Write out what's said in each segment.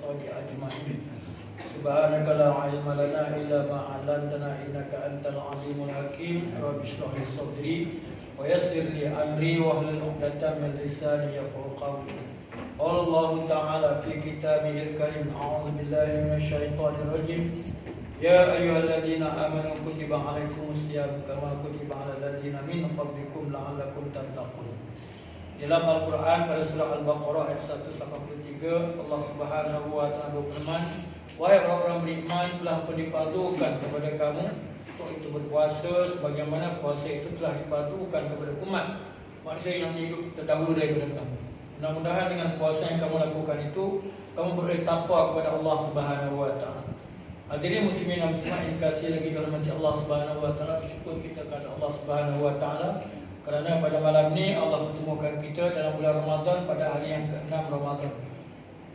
وصحبه أجمعين. سبحانك لا علم لنا إلا ما علمتنا إنك أنت العليم الحكيم. رب اشرح لي صدري ويسر لي أمري واحلل عقدة من لساني يفقهوا قولي. قال الله تعالى في كتابه الكريم: أعوذ بالله من الشيطان الرجيم. يا أيها الذين آمنوا كتب عليكم الصيام كما كتب على الذين من قبلكم لعلكم تتقون. Dalam Al-Quran pada surah Al-Baqarah ayat 183, Allah Subhanahu wa taala berfirman, wahai orang-orang beriman, telah dipadukan kepada kamu untuk itu berpuasa sebagaimana puasa itu telah dipadukan kepada umat manusia yang hidup terdahulu daripada kamu. Mudah-mudahan dengan puasa yang kamu lakukan itu kamu boleh takwa kepada Allah Subhanahu wa taala. Hadirin muslimin dan muslimat yang dikasihi lagi dirahmati Allah Subhanahu wa taala, bersyukur kita kepada Allah Subhanahu wa taala kerana pada malam ini Allah pertemukan kita dalam bulan Ramadan pada hari yang ke-6 Ramadan.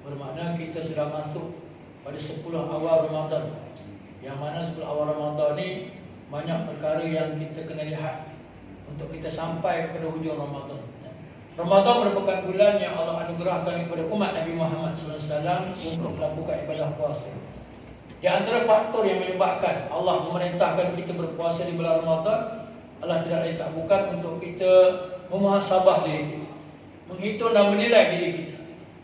Bermakna kita sudah masuk pada 10 awal Ramadan. Yang mana 10 awal Ramadan ni banyak perkara yang kita kena lihat untuk kita sampai kepada hujung Ramadan. Ramadan merupakan bulan yang Allah anugerahkan kepada umat Nabi Muhammad SAW untuk melakukan ibadah puasa. Di antara faktor yang menyebabkan Allah memerintahkan kita berpuasa di bulan Ramadan, Allah tidak lain tak bukan untuk kita memuhasabah diri kita, menghitung dan menilai diri kita.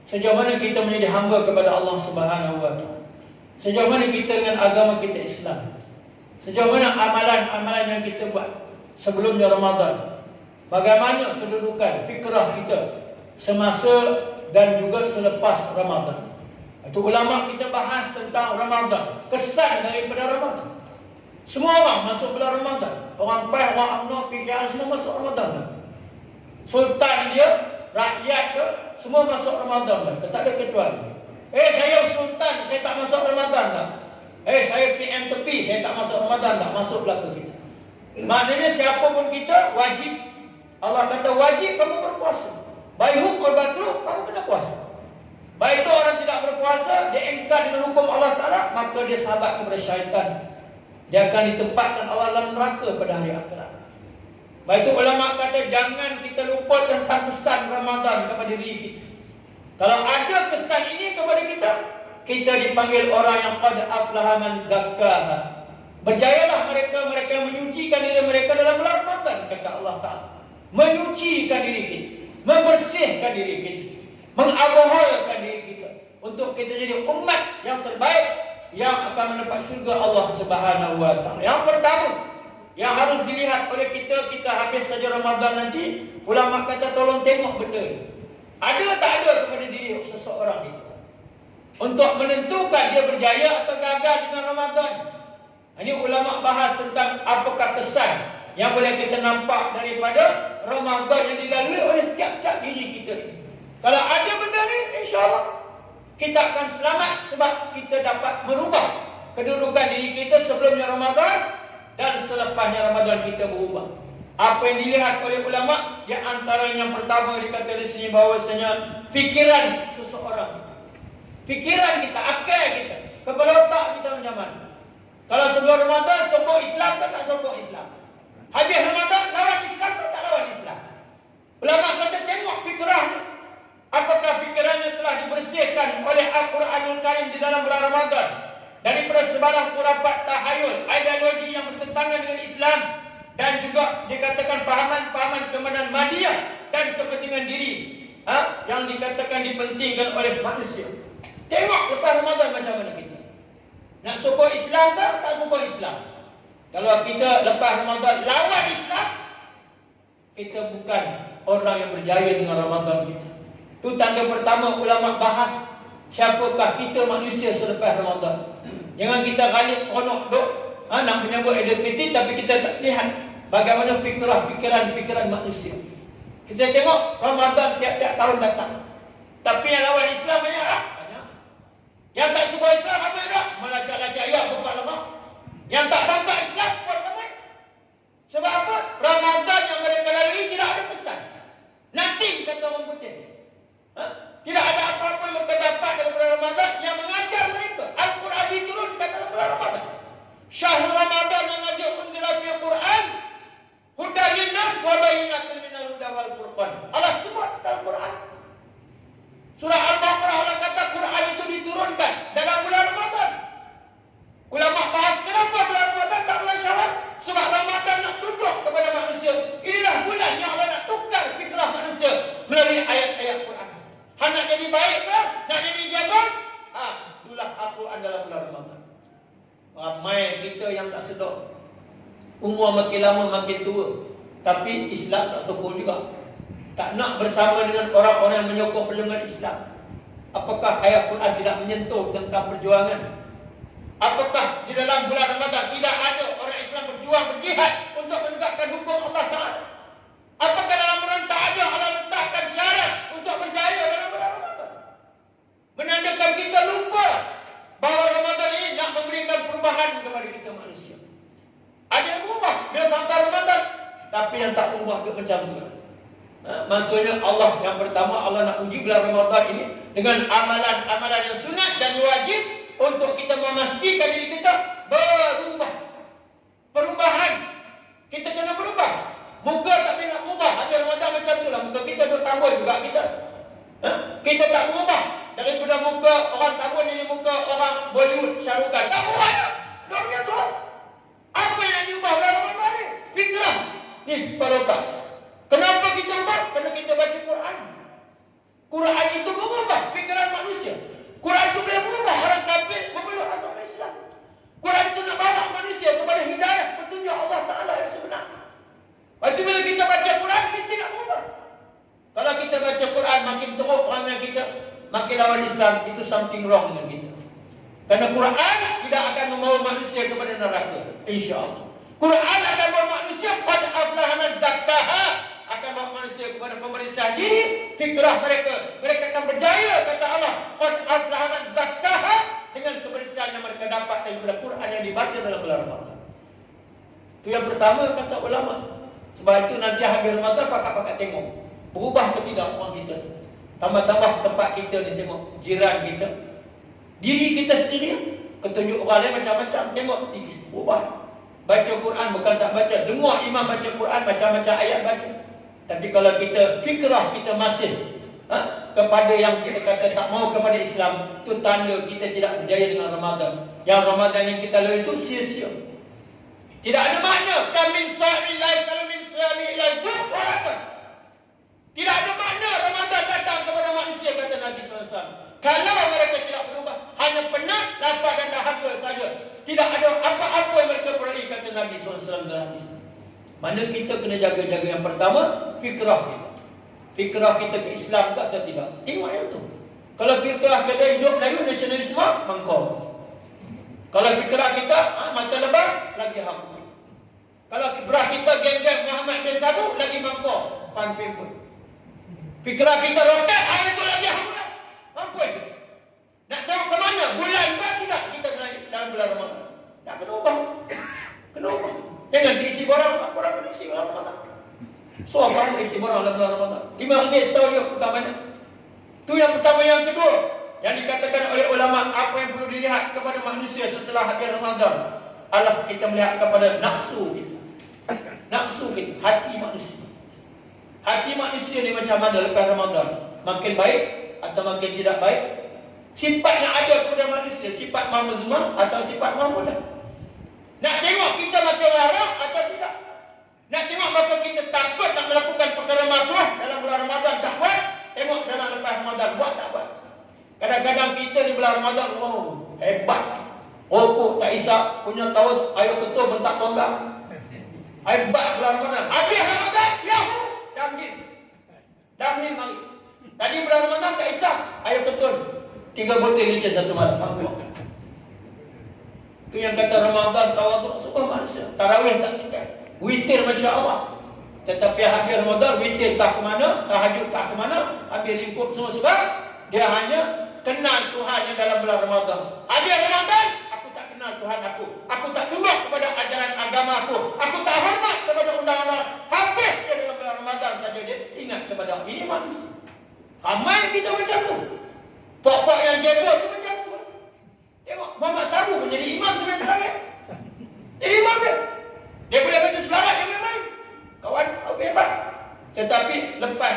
Sejauh mana kita menjadi hamba kepada Allah Subhanahu wa taala. Sejauh mana kita dengan agama kita Islam. Sejauh mana amalan-amalan yang kita buat sebelumnya Ramadan. Bagaimana kedudukan fikrah kita semasa dan juga selepas Ramadan. Itu ulama kita bahas tentang Ramadan, kesan daripada Ramadan. Semua orang masuk bulan Ramadan. Orang Pahang, orang UMNO, PKR semua masuk Ramadan. Sultan dia, rakyat ke, semua masuk Ramadan. Tak ada kecuali. Saya sultan, saya tak masuk Ramadan tak? Saya PM tepi, saya tak masuk Ramadan tak? Masuklah ke kita. Maknanya siapa pun kita wajib. Allah kata wajib kamu berpuasa. Baik hukum batru, kamu kena puasa. Baik itu orang tidak berpuasa, dia engkar dengan hukum Allah Ta'ala, maka dia sahabat kepada syaitan. Dia akan ditempatkan Allah dalam neraka pada hari akhirat. Baik itu ulama kata jangan kita lupa tentang kesan Ramadan kepada diri kita. Kalau ada kesan ini kepada kita, kita dipanggil orang yang qad aflaha man zakkaha. Berjayalah mereka yang menyucikan diri mereka dalam bulan Ramadan, kata Allah Ta'ala. Menyucikan diri kita, membersihkan diri kita, mengabohalkan diri kita untuk kita jadi umat yang terbaik yang akan mendapat syurga Allah Subhanahu wa taala. Yang pertama yang harus dilihat oleh kita habis saja Ramadan nanti, ulama kata tolong tengok benda ni. Ada tak ada kepada diri seseorang itu untuk menentukan dia berjaya atau gagal dengan Ramadan. Ini ulama bahas tentang apakah kesan yang boleh kita nampak daripada Ramadan yang dilalui oleh tiap-tiap diri kita. Kalau ada benda ni, insya-Allah kita akan selamat sebab kita dapat merubah kedudukan diri kita sebelumnya Ramadan dan selepasnya Ramadan kita berubah. Apa yang dilihat oleh ulama, di antara yang pertama dikata di sini bahawasanya fikiran seseorang. Fikiran kita, akal kita, kepala otak kita macam mana. Kalau sebelum Ramadan sokong Islam atau tak sokong Islam. Habis Ramadan lawan Islam atau tak lawan Islam. Ulama kata tengok fikiran ni. Apakah fikirannya telah dibersihkan oleh Al-Quranul Karim di dalam bulan Ramadan daripada sebarang khurafat tahayul, ideologi yang bertentangan dengan Islam, dan juga dikatakan pahaman-pahaman kemenangan madiyah dan kepentingan diri yang dikatakan dipentingkan oleh manusia. Tengok lepas Ramadan macam mana kita. Nak sokong Islam tak sokong Islam. Kalau kita lepas Ramadan lawan Islam, kita bukan orang yang berjaya dengan Ramadan kita. Itu tanda pertama ulama bahas siapakah kita manusia selepas Ramadan. Jangan kita galik seronok duk nak menyambut Aidilfitri tapi kita tak lihat bagaimana fikiran manusia. Kita tengok Ramadan tiap-tiap tahun datang. Tapi yang lawan Islam banyak tak? Banyak. Yang tak suka Islam apa tak? Melacak-lacak ayat buka lemah. Yang tak bangga Islam buat ramai. Sebab apa? Ramadan yang mereka lalui tidak ada kesan. Nanti kata orang putih. Tidak ada apa-apa yang mereka dapat dalam bulan Ramadan yang mengajar mereka. Al-Quran diturunkan dalam bulan Ramadan. Syahrul Ramadan yang ngajak unzila fil Quran hudan linnas wa bayyinatin minal huda wal furqan. Allah sebut dalam Quran. Surah Al-Baqarah Allah kata Ramai kita yang tak sedar. Umur makin lama makin tua, tapi Islam tak sokong juga. Tak nak bersama dengan orang-orang yang menyokong perjuangan Islam. Apakah ayat Quran tidak menyentuh tentang perjuangan? Apakah di dalam bulan Ramadan tidak ada orang Islam berjuang berjihad untuk menegakkan hukum Allah Ta'ala? Apakah dalam Quran tak ada Allah letakkan syarat untuk berjaya dalam bulan Ramadan? Menandakan kita lupa bahawa Ramadan ini nak memberikan perubahan kepada kita manusia. Ada yang berubah bila sampai Ramadan, tapi yang tak berubah dia macam tu. Maksudnya Allah yang pertama, Allah nak uji bulan Ramadan ini dengan amalan-amalan yang sunat dan wajib untuk kita memastikan diri kita berubah. Perubahan. Kita kena berubah. Muka tak boleh nak berubah. Ada Ramadan macam tu lah. Muka kita duk tambun juga kita. Kita tak berubah. Daripada muka orang tambun jadi muka orang Bollywood, Syahrukh Khan. Tak berubah. Namanya tu. Apa yang diubah bulan Ramadan ni? Fikrah. Ni kepala otak. Kenapa kita ubah? Kerana kita baca Quran. Quran itu mengubah fikiran manusia. Quran itu boleh mengubah orang kafir memeluk agama Islam. Quran itu nak bawa manusia kepada hidayah petunjuk Allah Ta'ala yang sebenar. Waktu bila kita baca Quran, mesti nak mengubah. Kalau kita baca Quran makin teruk perangai kita, makin lawan Islam, itu something wrong dengan kita. Kerana Quran tidak akan membawa manusia kepada neraka, insya-Allah. Quran akan membawa manusia pada aflaha man zakkaha, akan bawa manusia kepada pemeriksaan diri, fikrah mereka. Mereka akan berjaya, kata Allah, qad aflaha man zakkaha, dengan kebersihan yang mereka dapat daripada Quran yang dibaca dalam bulan Ramadan. Itu yang pertama kata ulama. Sebab itu nanti habis Ramadan pakat-pakat tengok berubah atau tidak orang kita. Tambah-tambah tempat kita ni, tengok jiran kita, diri kita sendiri, ketunjuk orang lain macam-macam, tengok berubah. Baca Quran bukan tak baca, dengar imam baca Quran, macam-macam ayat baca. Tapi kalau kita fikrah kita masih kepada yang kita kata tak mau kepada Islam, itu tanda kita tidak berjaya dengan Ramadan. Yang Ramadan yang kita lalui itu sia-sia. Tidak ada makna. Kamin sa'ilai salamin sa'mi ilai zuhwarakan. Tidak ada makna Ramadan datang kepada manusia, kata Nabi SAW. Kalau mereka tidak berubah, hanya penat, lapar dan dahaga saja. Tidak ada apa-apa yang mereka peroleh, kata Nabi SAW dalam hadis. Mana kita kena jaga-jaga yang pertama, fikrah kita. Fikrah kita ke Islam ke atau tidak. Tengok yang tu. Kalau fikrah kita hidup Melayu, nasionalisme, mangkau. Kalau fikrah kita mata lebar, lagi hak. Kalau fikrah kita geng-geng Muhammad bin Sabu, lagi mangkau. Panpin pun. Fikrah kita roket, itu lagi hak. Mampu itu. Nak tahu ke mana? Bulan ke tidak kita dalam bulan Ramadan. Tak kena ubah. Kena ubah. Jangan diisi borang, orang kena isi bulan Ramadan. So apa yang isi borang dalam bulan Ramadan? RM5 setahun juga, bukan banyak. Itu yang pertama. Yang kedua, yang dikatakan oleh ulama, apa yang perlu dilihat kepada manusia setelah habis Ramadan adalah kita melihat kepada nafsu kita. Nafsu kita, hati manusia. Hati manusia ni macam mana lepas Ramadan? Makin baik atau makin tidak baik? Sifat yang ada kepada manusia, sifat mamuzmah atau sifat mamudah? Nak tengok kita makin larang atau tidak? Nak tengok maka kita takut nak melakukan perkara makruh dalam bulan Ramadan, tak buat? Tengok dalam lepas Ramadan, buat tak buat? Kadang-kadang kita di bulan Ramadan, hebat. Rokok tak isap, punya tahun air ketul bentak tonggak. Hebat bulan Ramadan. Habis Ramadan, yahu, damhin mari. Tadi bulan Ramadan tak isap, air ketul 3 botol licin satu malam. Itu yang kata Ramadan tawaduk semua manusia. Tarawih tak tinggal. Witir Masya Allah. Tetapi habis Ramadan, witir tak ke mana, tahajud tak ke mana, habis lingkup semua sebab dia hanya kenal Tuhan yang dalam bulan Ramadan. Habis Ramadan, aku tak kenal Tuhan aku. Aku tak tunduk kepada ajaran agama aku. Aku tak hormat kepada undang-undang. Habis dia dalam bulan Ramadan saja dia ingat kepada ini manusia. Ramai kita macam tu. Pok-pok yang jaga tu macam tu. Tengok, Muhammad Sabu pun jadi imam sebenarnya terakhir. Jadi imam dia. Dia boleh baca selamat yang main-main. Kawan, apa hebat. Tetapi lepas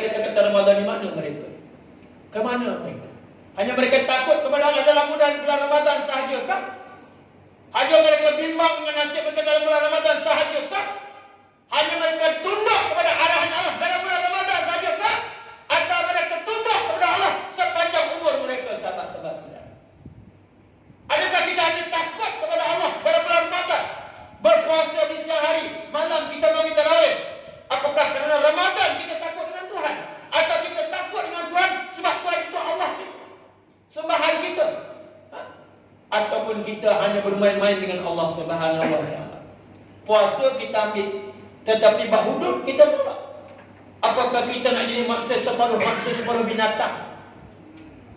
kita kata Ramadan di mana mereka? Ke mana mereka? Hanya mereka takut kepada Allah dalam bulan Ramadan sahajakah? Hanya mereka bimbang dengan nasib mereka dalam bulan Ramadan sahajakah? Hanya mereka tunduk kepada arahan Allah dalam bulan Ramadan sahajakah? Atau mereka tunduk kepada Allah sepanjang umur mereka, sahabat-sahabat sekalian? Adakah kita hanya takut ataupun kita hanya bermain-main dengan Allah Subhanahu wa taala. Puasa kita ambil, tetapi bahudud kita tolak. Apakah kita nak jadi manusia separuh binatang?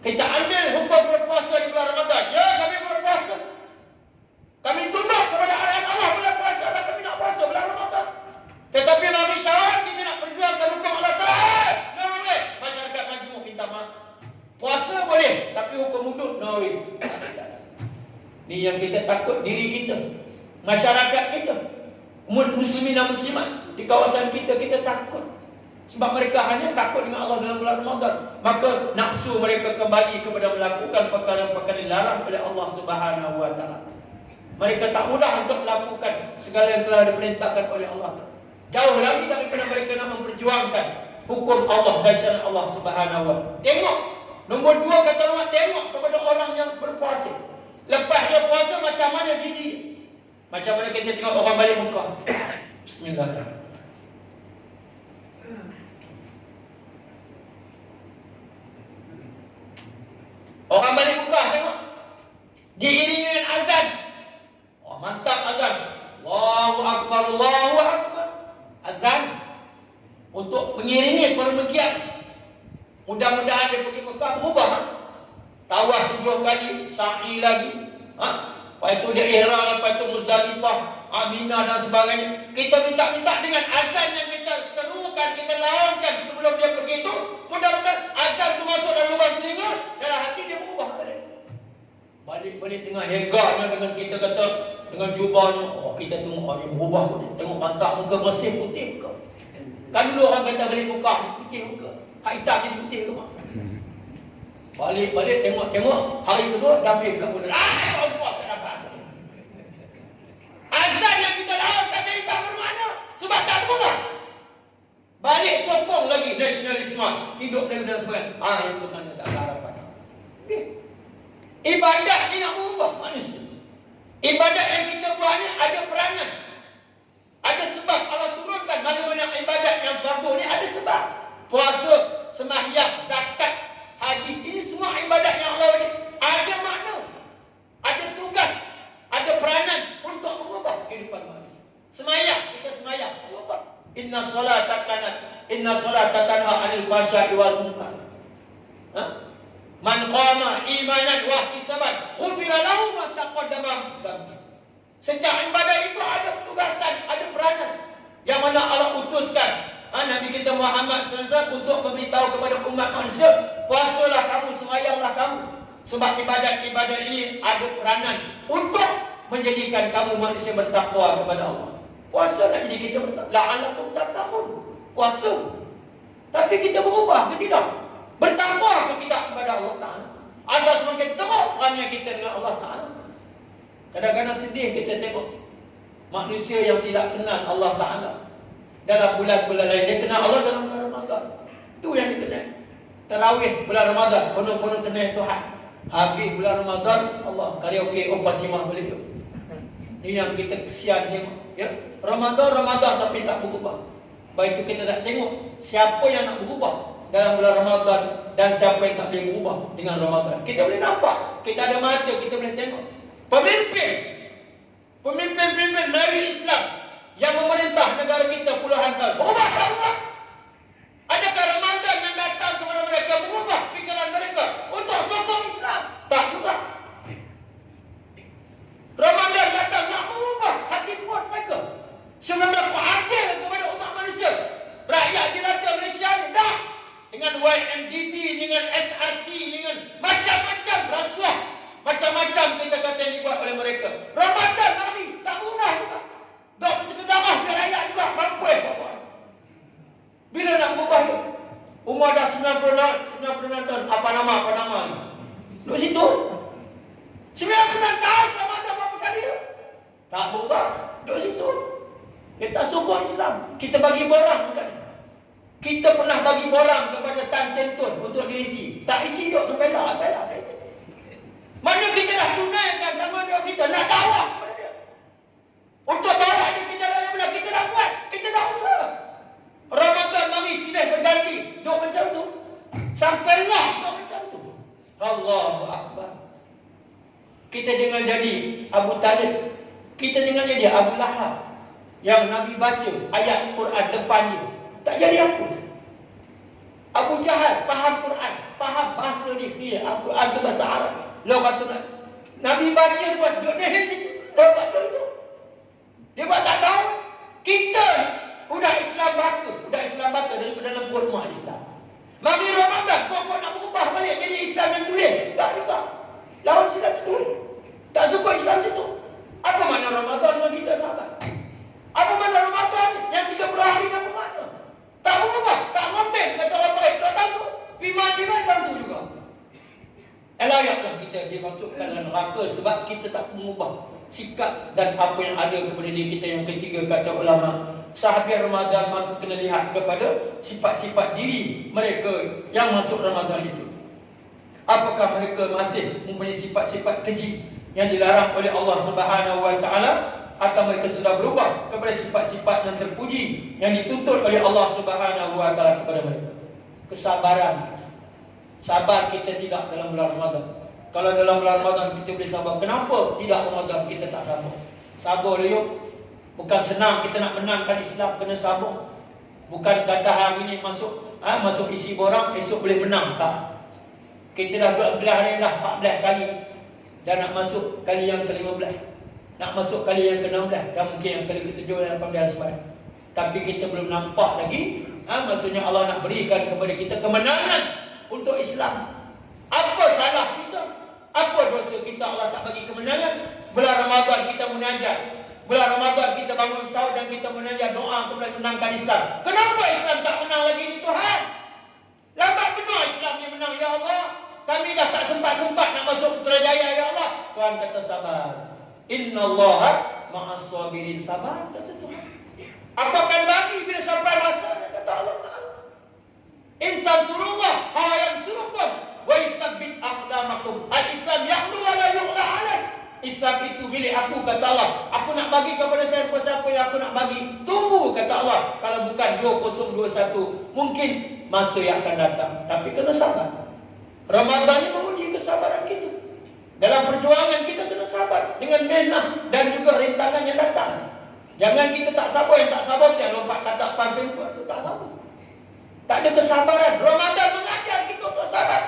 Kita ambil hukum berpuasa di bulan Ramadan. Ya, kami berpuasa. Kami tunduk kepada arahan Allah bulan puasa dan kami nak puasa bulan Ramadan. Tetapi Nabi syarat kita nak perjuangkan hukum Allah Ta'ala. No way. Masyarakat majmuk minta maaf. Puasa boleh, tapi hukum hudud no way. Ni yang kita takut diri kita, masyarakat kita, muslimin dan muslimat di kawasan kita takut. Sebab mereka hanya takut dengan Allah dalam bulan Ramadan. Maka nafsu mereka kembali kepada melakukan perkara-perkara yang dilarang oleh Allah Subhanahu wa taala. Mereka tak mudah untuk melakukan segala yang telah diperintahkan oleh Allah. Jauh lagi daripada mereka nak memperjuangkan hukum Allah dan syariat Allah Subhanahu wa taala. Tengok, nombor 2 kata Allah, tengok kepada orang yang berpuasa. Lepas dia puasa macam mana diri? Macam mana kita tengok orang balik Mekah. Bismillahirrahmanirrahim. Orang balik Mekah tengok, diiringi dengan azan. Oh, mantap azan. Allahu Akbar, Allahu Akbar. Azan untuk mengiringi permukian. Mudah-mudahan dia pergi Mekah berubah. Tawaf 7 kali, sa'i lagi. Lepas itu dia ihram, lepas itu Muzdalifah, Aminah dan sebagainya. Kita minta-minta dengan azan yang kita serukan, kita lawankan sebelum dia pergi itu. Mudah-mudahan azan itu masuk dalam lubang telinga, dalam hati dia berubah. Balik-balik dengan hegahnya, dengan kita kata, dengan jubahnya. Oh, kita tengok dia berubah. Tengok mantap muka bersih putih ke? Kan dulu orang kata balik muka putih muka. Hak hitam jadi putih ke mak? Balik-balik tengok. Hari kedua dah ambil kat bulan. Allah tak dapat. Azan yang kita lawan tak jadi tak bermakna. Sebab tak berubah. Balik sokong lagi nasionalisme. Hidup dan sebagainya. Itu tanda tak ada harapan. Ibadat ni nak berubah manusia. Ibadat yang kita buat ni ada peranan. Ada sebab Allah turunkan mana-mana ibadat yang fardu ni ada sebab. Puasa, sembahyang, zakat, haji, ini semua ibadat yang Allah beri. Ada makna, ada tugas, ada peranan untuk mengubah kehidupan manusia. Sembahyang, kita sembahyang, mengubah. Inna salata tanha 'anil fahsya'i wal munkar. Man qama imanan wa ihtisaban ghufira lahu ma taqaddama min dhanbi. Setiap ibadat itu ada tugasan, ada peranan yang mana Allah utuskan Nabi kita Muhammad SAW untuk memberitahu kepada umat manusia, puasalah kamu, sembahyanglah kamu. Sebab ibadat-ibadat ini ada peranan untuk menjadikan kamu manusia bertakwa kepada Allah. Puasa nak jadi kita bertakwa. La'alakum tattaqun. Puasa. Tapi kita berubah ke tidak? Bertakwa ke kita kepada Allah Ta'ala? Atau semakin teruk perannya kita dengan Allah Ta'ala? Kadang-kadang sedih kita tengok manusia yang tidak kenal Allah Ta'ala dalam bulan-bulan lain. Dia kenal Allah dalam bulan Ramadan. Itu yang dia kenal. Tarawih bulan Ramadan, penuh-penuh kenal Tuhan. Habis bulan Ramadan, Allah karaoke Fatimah balik. Ini yang kita kesian tengok. Ya? Ramadan tapi tak berubah. Baik itu kita tak tengok siapa yang nak berubah dalam bulan Ramadan dan siapa yang tak boleh berubah dengan Ramadan. Kita boleh nampak, kita ada mata, kita boleh tengok. Pemimpin negeri Islam yang memerintah negara kita puluhan tahun, berubah tak berubah? Adakah Ramadan yang datang kepada mereka berubah fikiran mereka untuk sokong Islam? Tak juga. Ramadan datang nak berubah hati buat mereka sebab mereka adil kepada umat manusia. Rakyat jelata Malaysia ni dah dengan YMDB, dengan SRC, dengan macam-macam rasuah, macam-macam kita kata yang dibuat oleh mereka. Ramadan hari tak berubah juga. Tak bercakap darah biar rakyat juga mampu bapak. Bila nak berubah tu? Umur dah 96 tahun. Apa nama ni? Duduk situ 96 tahun Ramadan berapa kali tu? Tak berubah. Duduk situ. Kita sokong Islam. Kita bagi borang bukan? Kita pernah bagi borang kepada Tan Tentun untuk diisi. Tak isi duk kebela. Mana kita dah tunaikan tanggungjawab kita nak dakwah kepada dia. Untuk bawa dia ke jalan yang benar, kita dah buat. Kita dah usaha. Ramadan mari silih berganti. Duk macam tu. Sampailah duk macam tu. Allahu Akbar. Kita jangan jadi Abu Talib. Kita jangan jadi Abu Lahab. Yang Nabi baca ayat Quran depannya, tak jadi apa. Abu Jahal faham Quran, faham bahasa dia, Al-Quran tu bahasa Arab. Lalu kata Nabi baca buat dia situ. Dia baca itu. Dia buat tak tahu. Kita udah Islam baka daripada dalam kurma Islam. Mari Ramadan, kau nak berubah balik jadi Islam yang tulis. Tak juga. Lawan Islam tulis. Tak suka Islam situ. Apa makna Ramadan yang kita sabar? Apa makna Ramadan yang 30 hari yang bermakna? Tak berubah, tak ngomel, kata orang baik, tak tahu. Pimai-pimai tentu juga. Layaklah kita dimasukkan dalam neraka sebab kita tak mengubah sikap dan apa yang ada kepada diri kita. Yang ketiga, kata ulama, sahabat Ramadan maka kena lihat kepada sifat-sifat diri mereka yang masuk Ramadan itu. Apakah mereka masih mempunyai sifat-sifat keji yang dilarang oleh Allah Subhanahu Wa Taala, atau mereka sudah berubah kepada sifat-sifat yang terpuji yang dituntut oleh Allah Subhanahu Wa Taala kepada mereka. Kesabaran. Sabar kita tidak dalam bulan Ramadan. Kalau dalam bulan Ramadan kita boleh sabar, kenapa tidak Ramadan kita tak sabar? Sabar yuk. Bukan senang kita nak menangkan Islam, kena sabar. Bukan kata hari ini masuk isi borang, esok boleh menang, tak. Kita dah 12 hari dah 14 kali. Dan nak masuk kali yang ke-15. Nak masuk kali yang ke-16. Dan mungkin yang kali ke-7 dan 18 sebagainya. Tapi kita belum nampak lagi. Maksudnya Allah nak berikan kepada kita kemenangan untuk Islam. Apa salah kita? Apa dosa kita Allah tak bagi kemenangan? Bulan Ramadan kita munajat. Bulan Ramadan kita bangun sahur dan kita munajat doa untuk menangkan Islam. Kenapa Islam tak menang lagi ni Tuhan? Lambat benar Islam ni menang, ya Allah. Kami dah tak sempat-sempat nak masuk Putrajaya, ya Allah. Tuhan kata sabar. Innallaha ma'as sabirin. Sabar kata Tuhan. Apa akan bagi bila sampai masanya, kata Allah Ta'ala. In tansurullah yansurukum wa yusabbit aqdamakum. Al-Islam ya'lu wa la yu'la alaih. Islam itu milik aku, kata Allah. Aku nak bagi kepada siapa-siapa yang aku nak bagi. Tunggu, kata Allah. Kalau bukan 2021, mungkin masa yang akan datang. Tapi kena sabar. Ramadan ini menguji kesabaran kita. Dalam perjuangan kita kena sabar dengan menah dan juga rintangan yang datang. Jangan kita tak sabar. Yang tak sabar dia lompat katak pantai itu tak sabar. Tak ada kesabaran. Ramadan mengajar kita untuk sabar.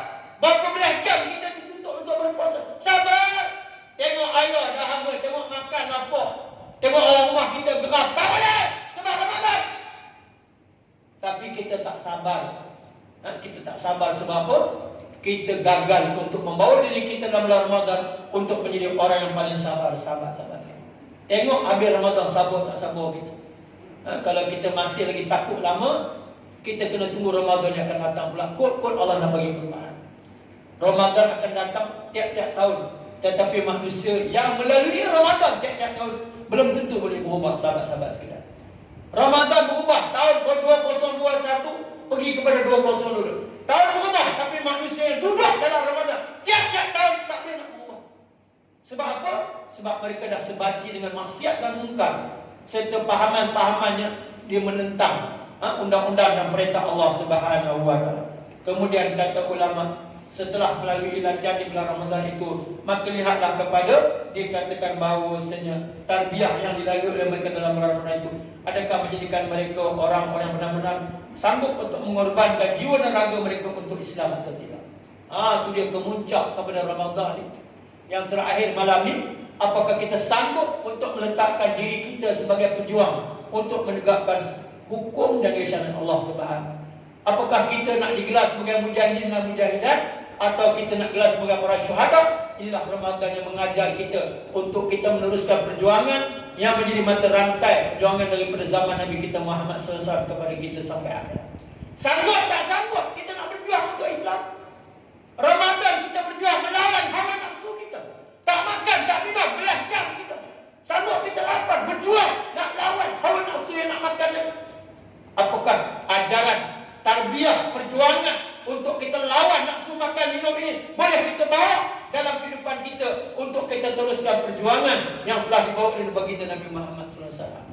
Berapa belas jam kita dituntut untuk berpuasa. Sabar. Tengok ayah dah hama, tengok makan lapar. Tengok orang rumah kita geram. Tak boleh. Sebab Ramadan. Tapi kita tak sabar. Kita tak sabar sebab apa? Kita gagal untuk membawa diri kita dalam bulan Ramadan untuk menjadi orang yang paling sabar. Sabar. Tengok habis Ramadan sabar tak sabar kita. Kalau kita masih lagi takut lama, kita kena tunggu Ramadan yang akan datang pula. Kod Allah nak bagi perubahan. Ramadan akan datang tiap-tiap tahun. Tetapi manusia yang melalui Ramadan tiap-tiap tahun belum tentu boleh berubah, sahabat-sahabat sekalian. Ramadan berubah tahun 2021 pergi kepada 2022. Tahun berubah, tapi manusia yang duduk dalam Ramadan tiap-tiap tahun tak boleh nak berubah. Sebab apa? Sebab mereka dah sebati dengan maksiat dan mungkar, serta pahaman-pahamannya dia menentang undang-undang dan perintah Allah Subhanahu Wa Taala. Kemudian kata ulama, setelah melalui latihan di bulan Ramadan itu, maka lihatlah kepada dikatakan bahawasanya tarbiyah yang dilalui oleh mereka dalam bulan Ramadan itu, adakah menjadikan mereka orang-orang yang benar-benar sanggup untuk mengorbankan jiwa dan raga mereka untuk Islam atau tidak. Itu dia kemuncak kepada Ramadan itu. Yang terakhir malam ini, apakah kita sanggup untuk meletakkan diri kita sebagai pejuang untuk menegakkan hukum dan kesyariatan Allah Subhanahu. Apakah kita nak digelar sebagai mujahidin dan mujahidat, atau kita nak gelar sebagai para syuhada? Inilah Ramadan yang mengajar kita untuk kita meneruskan perjuangan yang menjadi mata rantai perjuangan daripada zaman Nabi kita Muhammad SAW kepada kita sampai akhir. Sanggup tak sanggup kita nak berjuang untuk Islam? Ramadan kita berjuang melawan hawa nafsu kita. Tak makan, tak minum, belas jam kita. Sanggup kita lapar, berjuang nak lawan hawa nafsu yang nak makan ni. Apakah ajaran tarbiyah perjuangan untuk kita lawan nafsu makan minum ini boleh kita bawa dalam kehidupan kita untuk kita teruskan perjuangan yang telah dibawa oleh baginda Nabi Muhammad SAW?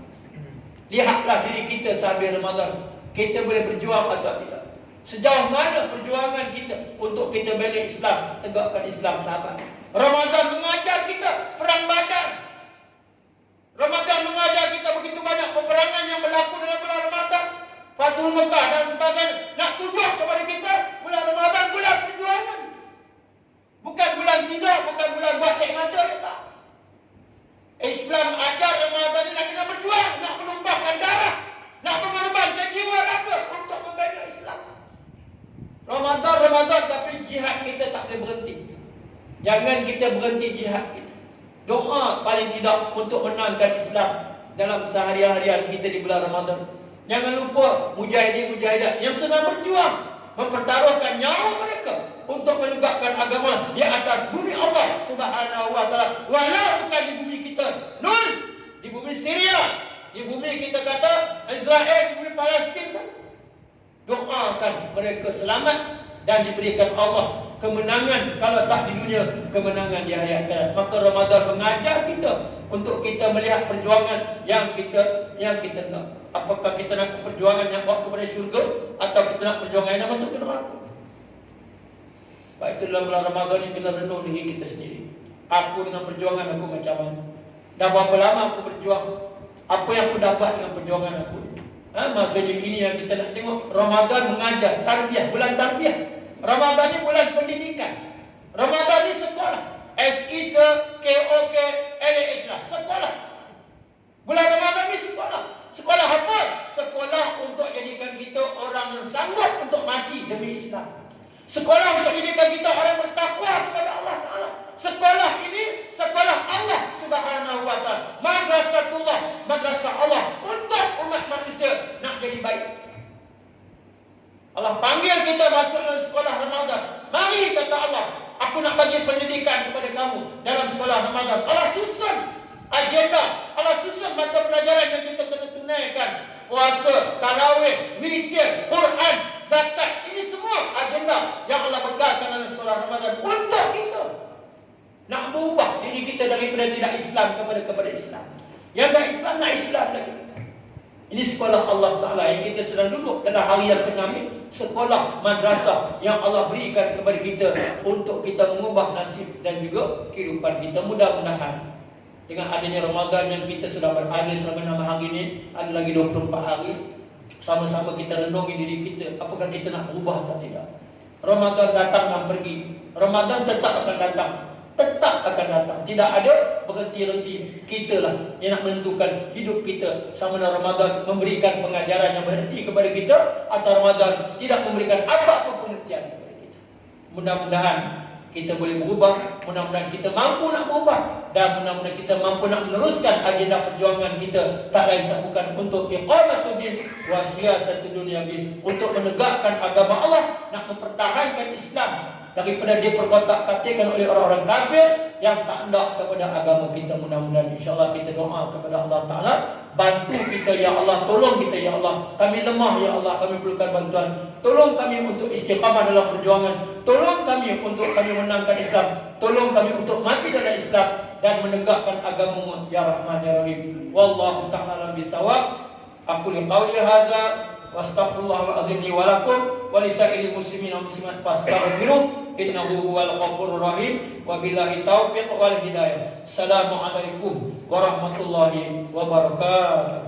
Lihatlah diri kita sambil Ramadan. Kita boleh berjuang atau tidak? Sejauh mana perjuangan kita untuk kita bela Islam, tegakkan Islam, sahabat. Ramadan mengajar kita perang Badar. Ramadan mengajar kita begitu banyak peperangan yang berlaku dalam bulan Ramadan. Fathul Mekah dan sebagainya. Nak tuduh kepada kita bulan Ramadan bulan perjuangan. Bukan bulan tidur, bukan bulan buat tek mata, ya tak. Islam ajar Ramadan ini nak kena berjuang, nak menumpahkan darah, nak mengorbankan jiwa raga untuk membela Islam. Ramadan tapi jihad kita tak boleh berhenti. Jangan kita berhenti jihad kita. Doa paling tidak untuk menangkan Islam dalam sehari-harian kita di bulan Ramadan. Jangan lupa mujahidin-mujahidat yang sedang berjuang, mempertaruhkan nyawa mereka untuk menegakkan agama di atas bumi Allah Subhanahu wa taala. Walau bukan di bumi kita, di bumi Syria, di bumi kita kata Israel, di bumi Palestin. Doakan mereka selamat dan diberikan Allah kemenangan, kalau tak di dunia, kemenangan di hari akhirat. Maka Ramadan mengajar kita untuk kita melihat perjuangan yang kita nak. Apakah kita nak perjuangan yang bawa kepada syurga, atau kita nak perjuangan yang masuk ke neraka? Baik, itu dalam bulan Ramadan ini kita renung diri kita sendiri. Aku dengan perjuangan aku macam mana? Dah berapa lama aku berjuang? Apa yang aku dapat dengan perjuangan aku? Maksudnya ini yang kita nak tengok. Ramadan mengajar, tarbiyah, bulan tarbiyah. Ramadan ni bulan pendidikan. Ramadan ni sekolah. SISKOKLAH lah, sekolah. Bulan Ramadan ni sekolah. Sekolah apa? Sekolah untuk jadikan kita orang yang sanggup untuk mati demi Islam. Sekolah untuk jadikan kita orang bertakwa kepada Allah Ta'ala. Sekolah ini sekolah Allah Subhanahu wa taala. Madrasatullah, madrasah Allah untuk umat manusia nak jadi baik. Allah panggil kita masuk dalam sekolah Ramadan. Mari, kata Allah, aku nak bagi pendidikan kepada kamu dalam sekolah Ramadan. Allah susun agenda, Allah susun mata pelajaran yang kita kena tunaikan. Puasa, tarawih, zikir, Quran, zakat. Ini semua agenda yang Allah bekalkan dalam sekolah Ramadan untuk kita nak berubah diri kita daripada tidak Islam kepada Islam. Yang tak Islam, nak Islam lagi. Ini sekolah Allah Ta'ala yang kita sedang duduk dalam hari yang ke-6 ini. Sekolah madrasah yang Allah berikan kepada kita untuk kita mengubah nasib dan juga kehidupan kita. Mudah-mudahan dengan adanya Ramadan yang kita sudah berada selama 6 hari ini, ada lagi 24 hari, sama-sama kita renungi diri kita, apakah kita nak berubah atau tidak. Ramadan datang dan pergi, Ramadan tetap akan datang, tetap akan datang. Tidak ada berhenti-henti. Kita lah yang nak menentukan hidup kita. Sama ada Ramadan memberikan pengajaran yang berhenti kepada kita, atau Ramadan tidak memberikan apa-apa pengertian kepada kita. Mudah-mudahan kita boleh berubah. Mudah-mudahan kita mampu nak berubah. Dan mudah-mudahan kita mampu nak meneruskan agenda perjuangan kita. Tak lain tak bukan untuk iqamatu din wa siyasatu dunya bin, untuk menegakkan agama Allah, nak mempertahankan Islam daripada diperkotak-katikkan oleh orang-orang kafir yang tak hendak kepada agama kita. Mudah-mudahan insya-Allah kita doa kepada Allah Ta'ala, bantu kita ya Allah, tolong kita ya Allah. Kami lemah ya Allah, kami perlukan bantuan. Tolong kami untuk istiqamah dalam perjuangan. Tolong kami untuk kami menangkan Islam. Tolong kami untuk mati dalam Islam dan menegakkan agama-Mu ya Rahman ya Rahim. Wallahu ta'ala bisawab. Aku liqauli hadza wa astaghfirullahal azim li wa lakum wa lisairil muslimin wal muslimat fastaghfiruh innahu huwal ghafurur rahim. Wabillahi taufiq wal hidayah. Assalamualaikum warahmatullahi wabarakatuh.